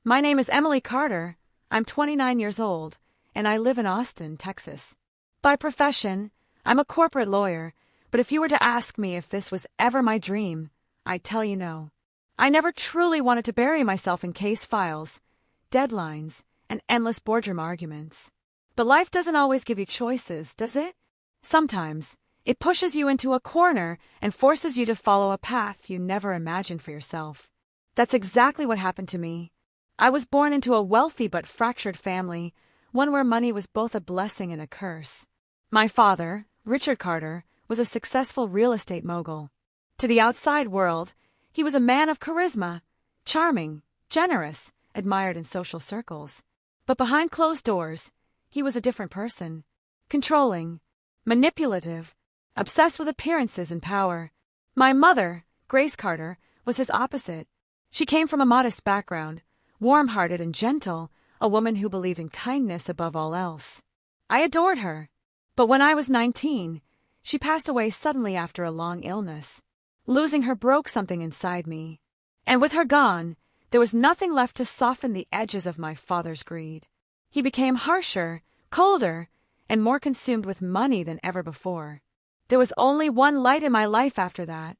My name is Emily Carter. I'm 29 years old, and I live in Austin, Texas. By profession, I'm a corporate lawyer, but if you were to ask me if this was ever my dream, I'd tell you no. I never truly wanted to bury myself in case files, deadlines, and endless boardroom arguments. But life doesn't always give you choices, does it? Sometimes, it pushes you into a corner and forces you to follow a path you never imagined for yourself. That's exactly what happened to me. I was born into a wealthy but fractured family, one where money was both a blessing and a curse. My father, Richard Carter, was a successful real estate mogul. To the outside world, he was a man of charisma, charming, generous, admired in social circles. But behind closed doors, he was a different person. Controlling, manipulative, obsessed with appearances and power. My mother, Grace Carter, was his opposite. She came from a modest background, warm-hearted and gentle, a woman who believed in kindness above all else. I adored her. But when I was 19, she passed away suddenly after a long illness. Losing her broke something inside me. And with her gone, there was nothing left to soften the edges of my father's greed. He became harsher, colder, and more consumed with money than ever before. There was only one light in my life after that.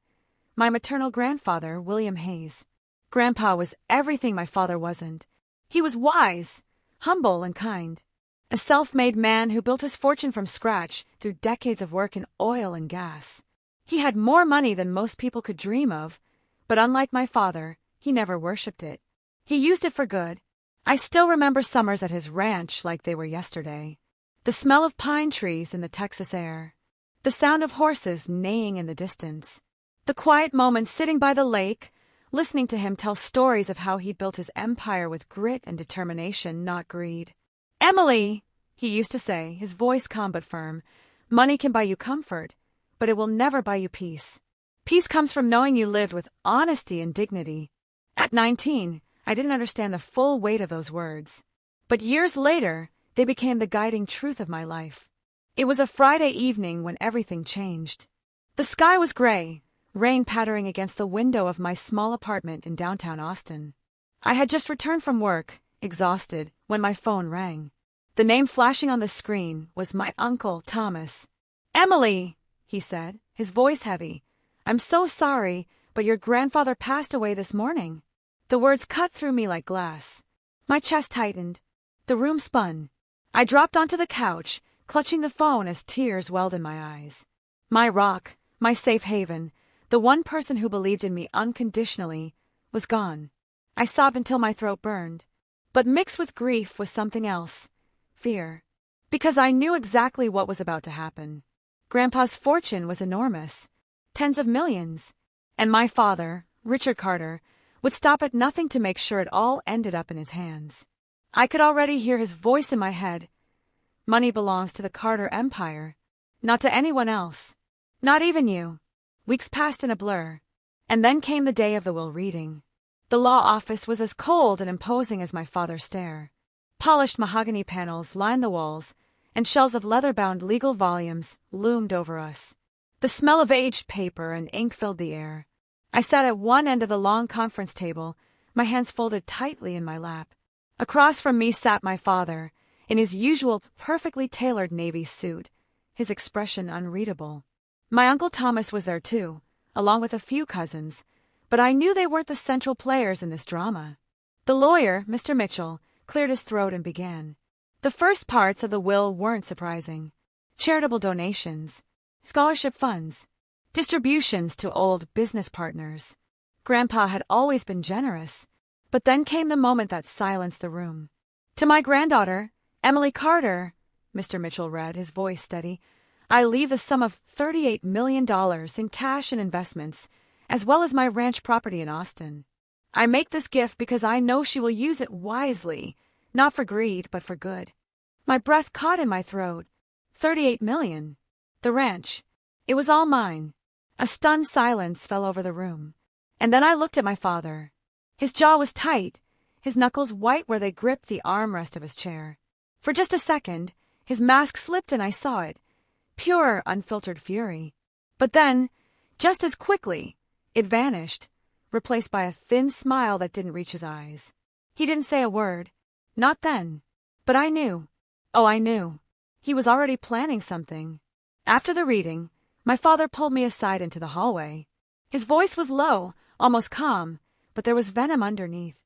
My maternal grandfather, William Hayes. Grandpa was everything my father wasn't. He was wise, humble, and kind. A self-made man who built his fortune from scratch through decades of work in oil and gas. He had more money than most people could dream of, but unlike my father, he never worshipped it. He used it for good. I still remember summers at his ranch like they were yesterday. The smell of pine trees in the Texas air. The sound of horses neighing in the distance. The quiet moments sitting by the lake, listening to him tell stories of how he built his empire with grit and determination, not greed. "Emily," he used to say, his voice calm but firm, "money can buy you comfort, but it will never buy you peace. Peace comes from knowing you lived with honesty and dignity." At 19, I didn't understand the full weight of those words. But years later, they became the guiding truth of my life. It was a Friday evening when everything changed. The sky was gray, rain pattering against the window of my small apartment in downtown Austin. I had just returned from work, exhausted, when my phone rang. The name flashing on the screen was my uncle, Thomas. "Emily," he said, his voice heavy, "I'm so sorry, but your grandfather passed away this morning." The words cut through me like glass. My chest tightened. The room spun. I dropped onto the couch, clutching the phone as tears welled in my eyes. My rock, my safe haven, the one person who believed in me unconditionally, was gone. I sobbed until my throat burned. But mixed with grief was something else. Fear. Because I knew exactly what was about to happen. Grandpa's fortune was enormous. Tens of millions. And my father, Richard Carter, would stop at nothing to make sure it all ended up in his hands. I could already hear his voice in my head. "Money belongs to the Carter empire. Not to anyone else. Not even you." Weeks passed in a blur. And then came the day of the will reading. The law office was as cold and imposing as my father's stare. Polished mahogany panels lined the walls, and shelves of leather-bound legal volumes loomed over us. The smell of aged paper and ink filled the air. I sat at one end of the long conference table, my hands folded tightly in my lap. Across from me sat my father, in his usual perfectly tailored navy suit, his expression unreadable. My Uncle Thomas was there too, along with a few cousins, but I knew they weren't the central players in this drama. The lawyer, Mr. Mitchell, cleared his throat and began. The first parts of the will weren't surprising. Charitable donations, scholarship funds, distributions to old business partners. Grandpa had always been generous, but then came the moment that silenced the room. "To my granddaughter, Emily Carter," Mr. Mitchell read, his voice steady, "I leave the sum of $38 million in cash and investments, as well as my ranch property in Austin. I make this gift because I know she will use it wisely, not for greed, but for good." My breath caught in my throat. $38 million. The ranch. It was all mine. A stunned silence fell over the room. And then I looked at my father. His jaw was tight, his knuckles white where they gripped the armrest of his chair. For just a second, his mask slipped and I saw it. Pure, unfiltered fury. But then, just as quickly, it vanished, replaced by a thin smile that didn't reach his eyes. He didn't say a word. Not then. But I knew. Oh, I knew. He was already planning something. After the reading, my father pulled me aside into the hallway. His voice was low, almost calm, but there was venom underneath.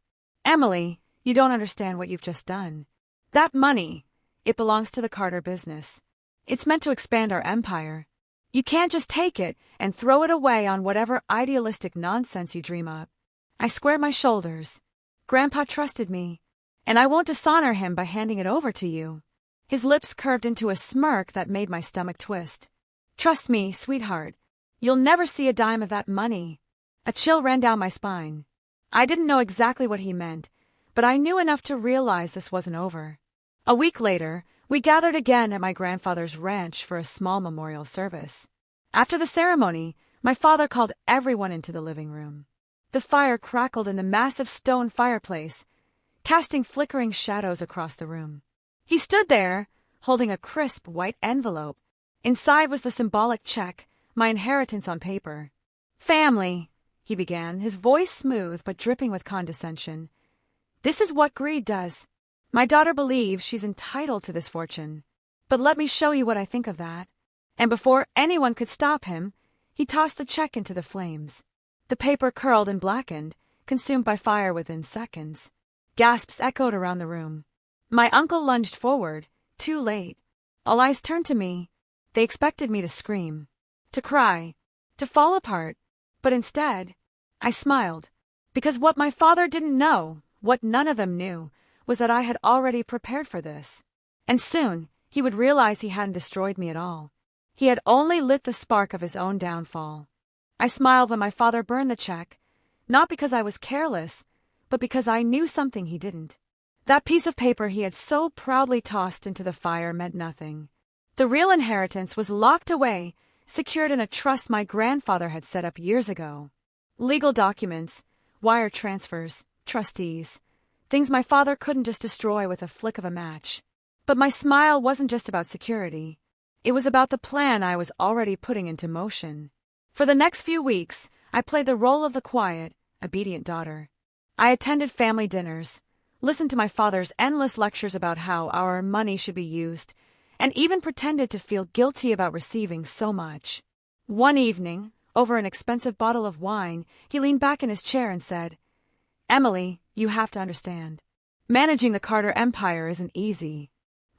Emily, you don't understand what you've just done. That money, it belongs to the Carter business. It's meant to expand our empire. You can't just take it and throw it away on whatever idealistic nonsense you dream up. I squared my shoulders. Grandpa trusted me, and I won't dishonor him by handing it over to you. His lips curved into a smirk that made my stomach twist. Trust me, sweetheart. You'll never see a dime of that money. A chill ran down my spine. I didn't know exactly what he meant, but I knew enough to realize this wasn't over. A week later, we gathered again at my grandfather's ranch for a small memorial service. After the ceremony, my father called everyone into the living room. The fire crackled in the massive stone fireplace, casting flickering shadows across the room. He stood there, holding a crisp white envelope. Inside was the symbolic check, my inheritance on paper. Family, he began, his voice smooth but dripping with condescension. This is what greed does. My daughter believes she's entitled to this fortune. But let me show you what I think of that. And before anyone could stop him, he tossed the check into the flames. The paper curled and blackened, consumed by fire within seconds. Gasps echoed around the room. My uncle lunged forward, too late. All eyes turned to me. They expected me to scream, to cry, to fall apart. But instead, I smiled. Because what my father didn't know, what none of them knew, was that I had already prepared for this. And soon, he would realize he hadn't destroyed me at all. He had only lit the spark of his own downfall. I smiled when my father burned the check, not because I was careless, but because I knew something he didn't. That piece of paper he had so proudly tossed into the fire meant nothing. The real inheritance was locked away, secured in a trust my grandfather had set up years ago. Legal documents, wire transfers, trustees, things my father couldn't just destroy with a flick of a match. But my smile wasn't just about security. It was about the plan I was already putting into motion. For the next few weeks, I played the role of the quiet, obedient daughter. I attended family dinners, listened to my father's endless lectures about how our money should be used, and even pretended to feel guilty about receiving so much. One evening, over an expensive bottle of wine, he leaned back in his chair and said, Emily, you have to understand. Managing the Carter empire isn't easy.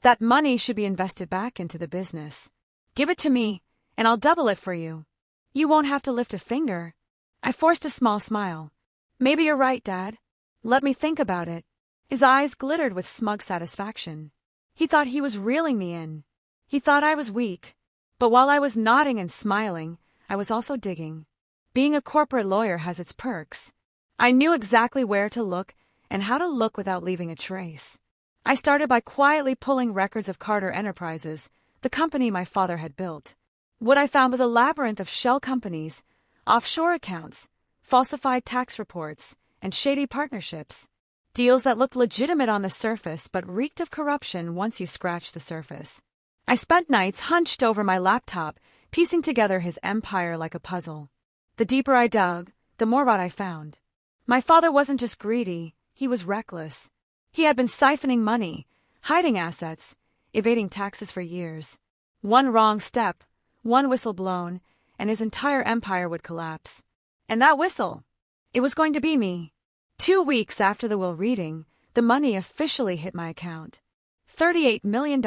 That money should be invested back into the business. Give it to me, and I'll double it for you. You won't have to lift a finger. I forced a small smile. Maybe you're right, Dad. Let me think about it. His eyes glittered with smug satisfaction. He thought he was reeling me in. He thought I was weak. But while I was nodding and smiling, I was also digging. Being a corporate lawyer has its perks. I knew exactly where to look and how to look without leaving a trace. I started by quietly pulling records of Carter Enterprises, the company my father had built. What I found was a labyrinth of shell companies, offshore accounts, falsified tax reports, and shady partnerships. Deals that looked legitimate on the surface but reeked of corruption once you scratched the surface. I spent nights hunched over my laptop, piecing together his empire like a puzzle. The deeper I dug, the more rot I found. My father wasn't just greedy, he was reckless. He had been siphoning money, hiding assets, evading taxes for years. One wrong step, one whistle blown, and his entire empire would collapse. And that whistle, it was going to be me. 2 weeks after the will reading, the money officially hit my account. $38 million.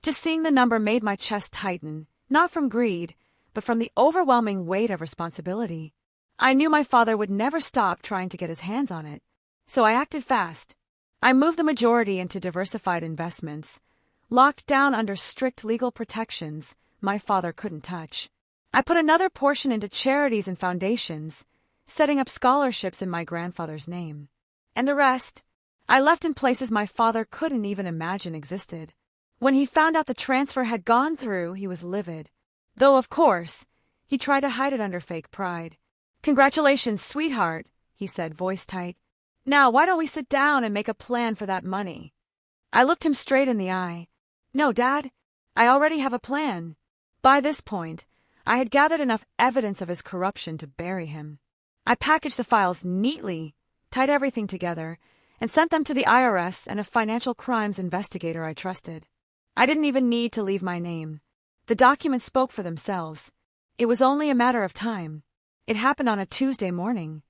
Just seeing the number made my chest tighten, not from greed, but from the overwhelming weight of responsibility. I knew my father would never stop trying to get his hands on it, so I acted fast. I moved the majority into diversified investments, locked down under strict legal protections my father couldn't touch. I put another portion into charities and foundations, setting up scholarships in my grandfather's name. And the rest, I left in places my father couldn't even imagine existed. When he found out the transfer had gone through, he was livid. Though, of course, he tried to hide it under fake pride. Congratulations, sweetheart, he said, voice tight. Now, why don't we sit down and make a plan for that money? I looked him straight in the eye. No, Dad, I already have a plan. By this point, I had gathered enough evidence of his corruption to bury him. I packaged the files neatly, tied everything together, and sent them to the IRS and a financial crimes investigator I trusted. I didn't even need to leave my name. The documents spoke for themselves. It was only a matter of time. It happened on a Tuesday morning.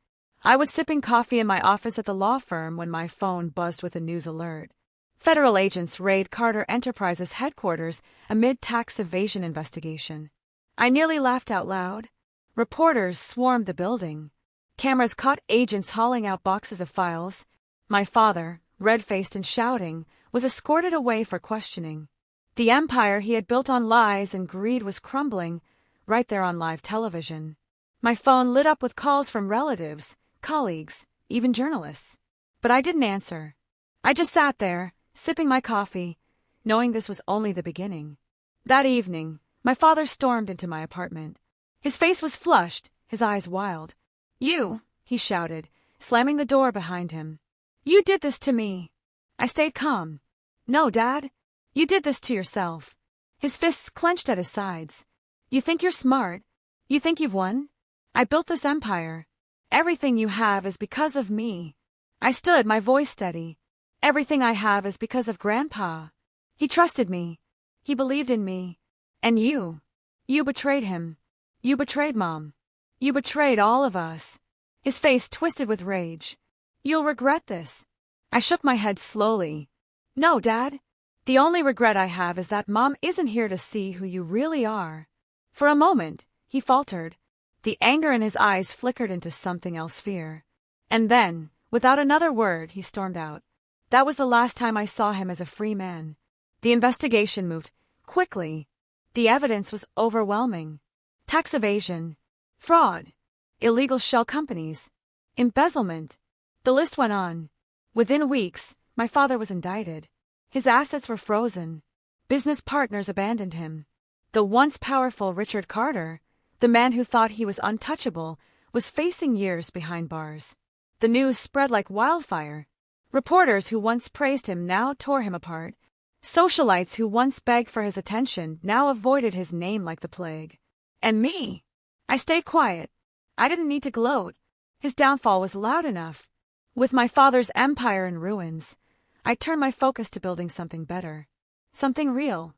I was sipping coffee in my office at the law firm when my phone buzzed with a news alert. Federal agents raid Carter Enterprises headquarters amid tax evasion investigation. I nearly laughed out loud. Reporters swarmed the building. Cameras caught agents hauling out boxes of files. My father, red-faced and shouting, was escorted away for questioning. The empire he had built on lies and greed was crumbling, right there on live television. My phone lit up with calls from relatives, colleagues, even journalists. But I didn't answer. I just sat there, sipping my coffee, knowing this was only the beginning. That evening, my father stormed into my apartment. His face was flushed, his eyes wild. "You," he shouted, slamming the door behind him. "You did this to me." I stayed calm. "No, Dad. You did this to yourself." His fists clenched at his sides. "You think you're smart? You think you've won? I built this empire. Everything you have is because of me." I stood, my voice steady. "Everything I have is because of Grandpa. He trusted me. He believed in me. And you betrayed him. You betrayed Mom. You betrayed all of us." His face twisted with rage. "You'll regret this." I shook my head slowly. "No, Dad. The only regret I have is that Mom isn't here to see who you really are." For a moment, he faltered. The anger in his eyes flickered into something else, fear. And then, without another word, he stormed out. That was the last time I saw him as a free man. The investigation moved quickly. The evidence was overwhelming. Tax evasion, fraud, illegal shell companies, embezzlement. The list went on. Within weeks, my father was indicted. His assets were frozen. Business partners abandoned him. The once powerful Richard Carter, the man who thought he was untouchable, was facing years behind bars. The news spread like wildfire. Reporters who once praised him now tore him apart. Socialites who once begged for his attention now avoided his name like the plague. And me? I stayed quiet. I didn't need to gloat. His downfall was loud enough. With my father's empire in ruins, I turned my focus to building something better. Something real.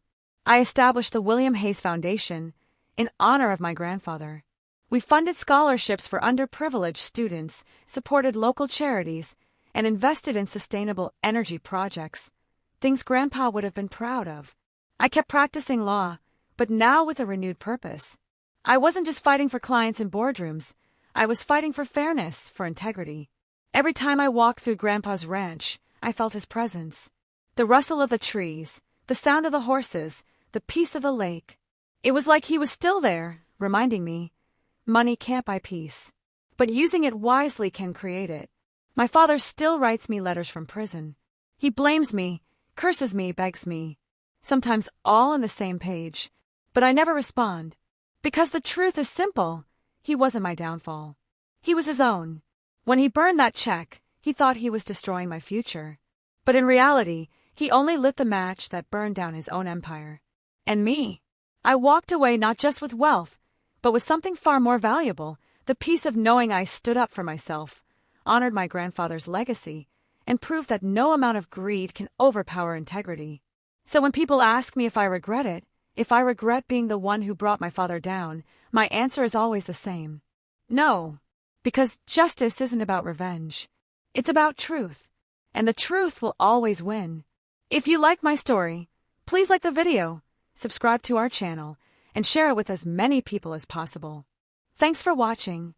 I established the William Hayes Foundation in honor of my grandfather. We funded scholarships for underprivileged students, supported local charities, and invested in sustainable energy projects, things Grandpa would have been proud of. I kept practicing law, but now with a renewed purpose. I wasn't just fighting for clients in boardrooms. I was fighting for fairness, for integrity. Every time I walked through Grandpa's ranch, I felt his presence. The rustle of the trees, the sound of the horses, the peace of the lake. It was like he was still there, reminding me, money can't buy peace, but using it wisely can create it. My father still writes me letters from prison. He blames me, curses me, begs me. Sometimes all on the same page. But I never respond. Because the truth is simple. He wasn't my downfall. He was his own. When he burned that check, he thought he was destroying my future. But in reality, he only lit the match that burned down his own empire. And me. I walked away not just with wealth, but with something far more valuable, the peace of knowing I stood up for myself, honored my grandfather's legacy, and proved that no amount of greed can overpower integrity. So when people ask me if I regret it, if I regret being the one who brought my father down, my answer is always the same. No, because justice isn't about revenge. It's about truth, and the truth will always win. If you like my story, please like the video, subscribe to our channel, and share it with as many people as possible. Thanks for watching.